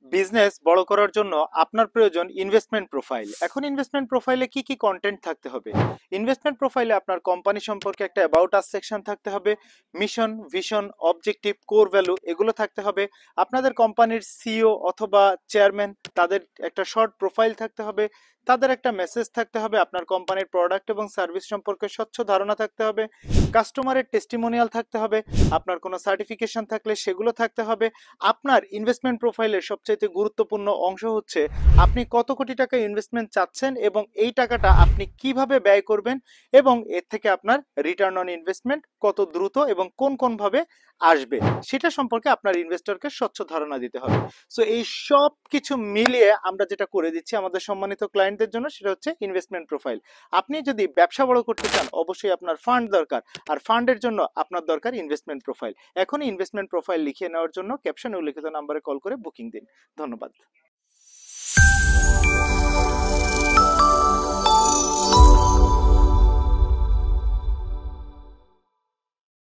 Business বড় করার জন্য আপনার প্রয়োজন ইনভেস্টমেন্ট প্রোফাইল। এখন ইনভেস্টমেন্ট প্রোফাইলে কি কি কন্টেন্ট থাকতে হবে? ইনভেস্টমেন্ট প্রোফাইলে আপনার কোম্পানি সম্পর্কে একটা অ্যাবাউট আস সেকশন থাকতে হবে, mission, vision, objective, core value এগুলো থাকতে হবে। আপনাদের কোম্পানির সিইও অথবা চেয়ারম্যান তাদের একটা শর্ট প্রোফাইল থাকতে হবে, তাদের একটা মেসেজ থাকতে হবে, আপনার কোম্পানির প্রোডাক্ট এবং সার্ভিস সম্পর্কে স্বচ্ছ ধারণা থাকতে হবে, কাস্টমারের টেস্টিমোনিয়াল থাকতে হবে, আপনার কোনো সার্টিফিকেশন থাকলে সেগুলো থাকতে হবে। আপনার ইনভেস্টমেন্ট প্রোফাইলের সবচাইতে গুরুত্বপূর্ণ অংশ হচ্ছে আপনি কত কোটি টাকা ইনভেস্টমেন্ট চাচ্ছেন এবং এই টাকাটা আপনি কিভাবে ব্যয় করবেন এবং এর থেকে আপনার রিটার্ন অন ইনভেস্টমেন্ট কত দ্রুত এবং কোন কোন ভাবে আসবে সেটা সম্পর্কে আপনার ইনভেস্টরকে স্বচ্ছ ধারণা দিতে হবে। সো এই সব কিছু মিলিয়ে আমরা যেটা করে দিচ্ছি আমাদের সম্মানিত ক্লায়েন্টদের জন্য সেটা হচ্ছে ইনভেস্টমেন্ট প্রোফাইল। আপনি যদি ব্যবসা বড় করতে চান অবশ্যই আপনার ফান্ড দরকার, আর ফান্ডের জন্য আপনার দরকার ইনভেস্টমেন্ট প্রোফাইল। এখনই ইনভেস্টমেন্ট প্রোফাইল লিখিয়ে নেওয়ার জন্য ক্যাপশনে উল্লেখিত নাম্বারে কল করে বুকিং দিন। ধন্যবাদ।